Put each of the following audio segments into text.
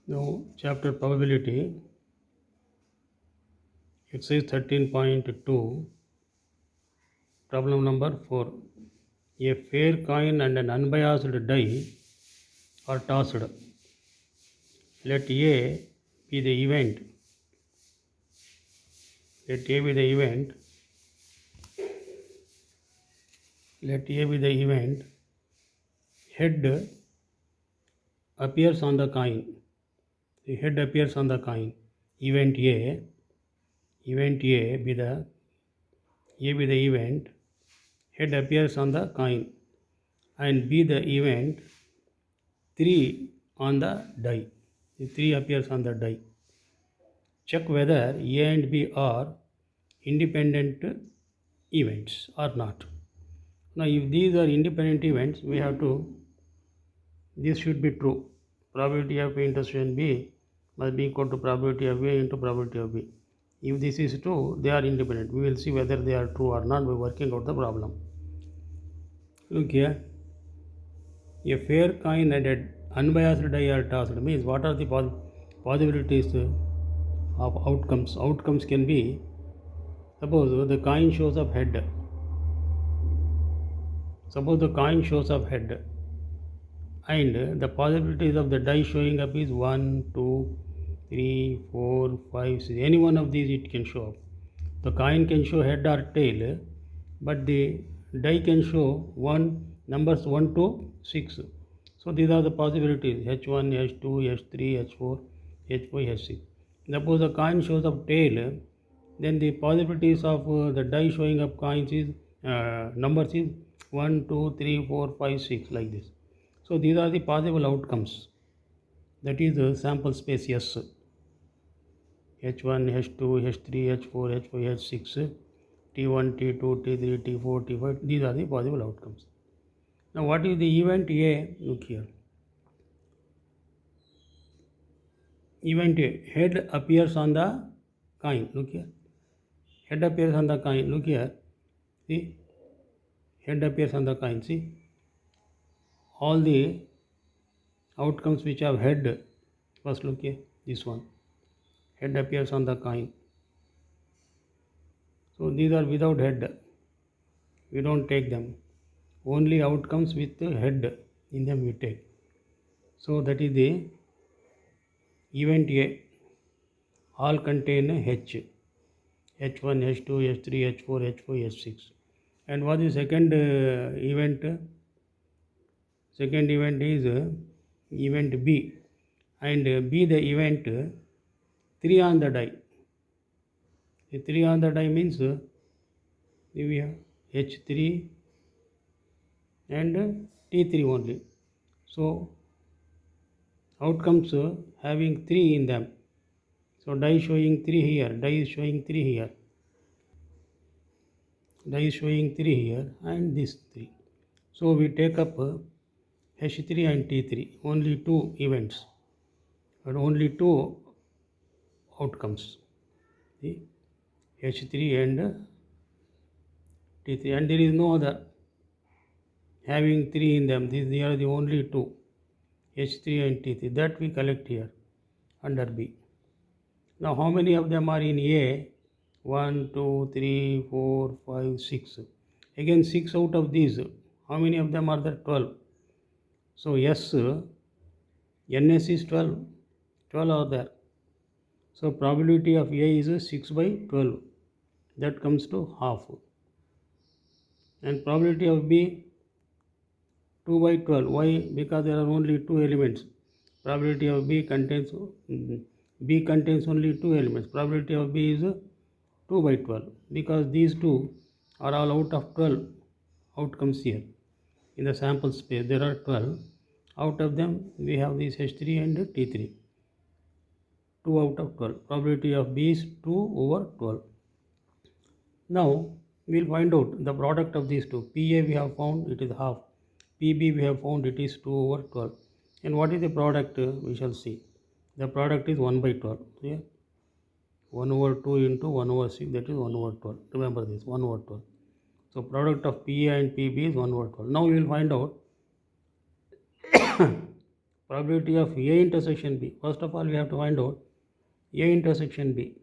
Now, chapter probability, exercise 13.2, problem number 4. A fair coin and an unbiased die are tossed. Let A be the event. Let A be the event. Let A be the event. Head appears on the coin. The head appears on the coin. Event A. Event A be the event. Head appears on the coin. And be the event 3 on the die. The 3 appears on the die. Check whether A and B are independent events or not. Now, if these are independent events, we have to, this should be true. Probability of A intersection B must be equal to probability of A into probability of B. If this is true, they are independent. We will see whether they are true or not by working out the problem. Look here. A fair coin and an unbiased die are tossed means what are the possibilities of outcomes? Outcomes can be, suppose the coin shows up head. Suppose the coin shows up head and the possibilities of the die showing up is 1, 2, 3, 4, 5, 6. Any one of these it can show up. The coin can show head or tail, but the die can show numbers 1 to 6. So these are the possibilities H1, H2, H3, H4, H5, H6. Suppose the coin shows up tail, then the possibilities of the die showing up coins is numbers is 1, 2, 3, 4, 5, 6 like this. So these are the possible outcomes. That is the sample space S. H1, H2, H3, H4, H5, H6, T1, T2, T3, T4, T5. These are the possible outcomes. Now what is the event A? Look here. Event A. Head appears on the coin. Look here. Head appears on the coin. Look here. See. Head appears on the coin. See. All the outcomes which have head. First look here. This one. Head appears on the coin. So these are without head. We don't take them. Only outcomes with head in them we take. So that is the event A. All contain H. H1, H2, H3, H4, H5, H6. And what is second event? Second event is event B. And B the event 3 on the die. The 3 on the die means we have H3 and T3 only. So outcomes having 3 in them. So die showing 3 here, die is showing 3 here. Die is showing 3 here and this 3. So we take up H3 and T3, only 2 events, but only 2 outcomes. See? H3 and T3, and there is no other having 3 in them. These are the only 2, H3 and T3, that we collect here under B. Now how many of them are in A? 1, 2, 3, 4, 5, 6. Again 6 out of these. How many of them are there? 12. So S, NS is 12. 12 are there. So probability of A is 6 by 12. That comes to half. And probability of B 2 by 12. Why? Because there are only 2 elements. Probability of B contains only 2 elements. Probability of B is 2 by 12 because these 2 are all out of 12 outcomes here. In the sample space there are 12. Out of them we have these H3 and T3. 2 out of 12. Probability of B is 2 over 12. Now we will find out the product of these two. PA we have found it is half. PB we have found it is 2 over 12. And what is the product? We shall see. The product is 1 by 12. Yeah? 1 over 2 into 1 over 6, that is 1 over 12. Remember this, 1 over 12. So product of PA and PB is 1 over 12. Now we will find out probability of A intersection B. First of all, we have to find out A intersection B.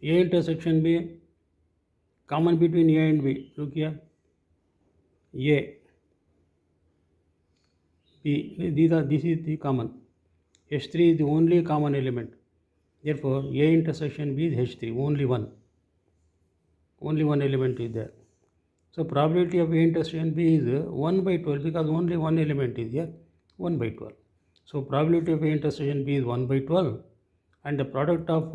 A intersection B, common between A and B. Look here. A, B, this is the common. H3 is the only common element. Therefore, A intersection B is H3, only one. Only one element is there. So, probability of A intersection B is 1 by 12 because only one element is here, 1 by 12. So, probability of A intersection B is 1 by 12 and the product of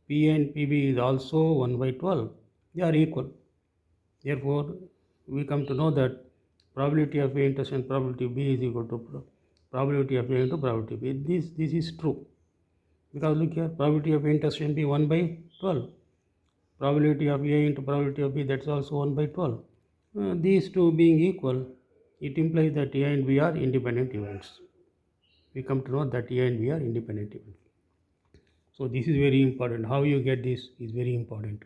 P and PB is also 1 by 12. They are equal. Therefore, we come to know that probability of A intersection probability of B is equal to probability of A into probability of B. This is true because look here, probability of A intersection B 1 by 12. Probability of A into probability of B, that's also 1 by 12. These two being equal, it implies that A and B are independent events. We come to know that A and B are independent events. So this is very important. How you get this is very important.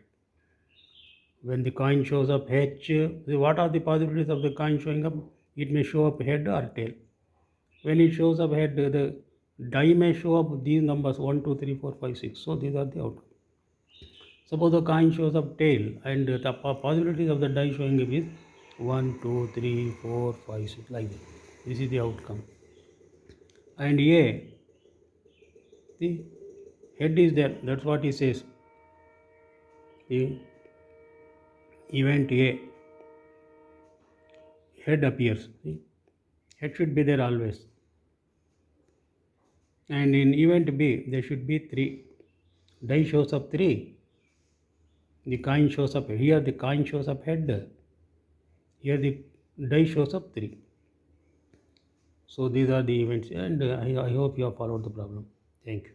When the coin shows up H, what are the possibilities of the coin showing up? It may show up head or tail. When it shows up head, the die may show up these numbers 1, 2, 3, 4, 5, 6. So these are the outcomes. Suppose the coin shows up tail and the possibilities of the die showing up is 1, 2, 3, 4, 5, 6 like this. This is the outcome. And A, the head is there. That's what he says. The event A, head appears. See? Head should be there always. And in event B, there should be 3. Die shows up 3. The coin shows up here. The coin shows up head. Here the die shows up 3. So these are the events, and I hope you have followed the problem. Thank you.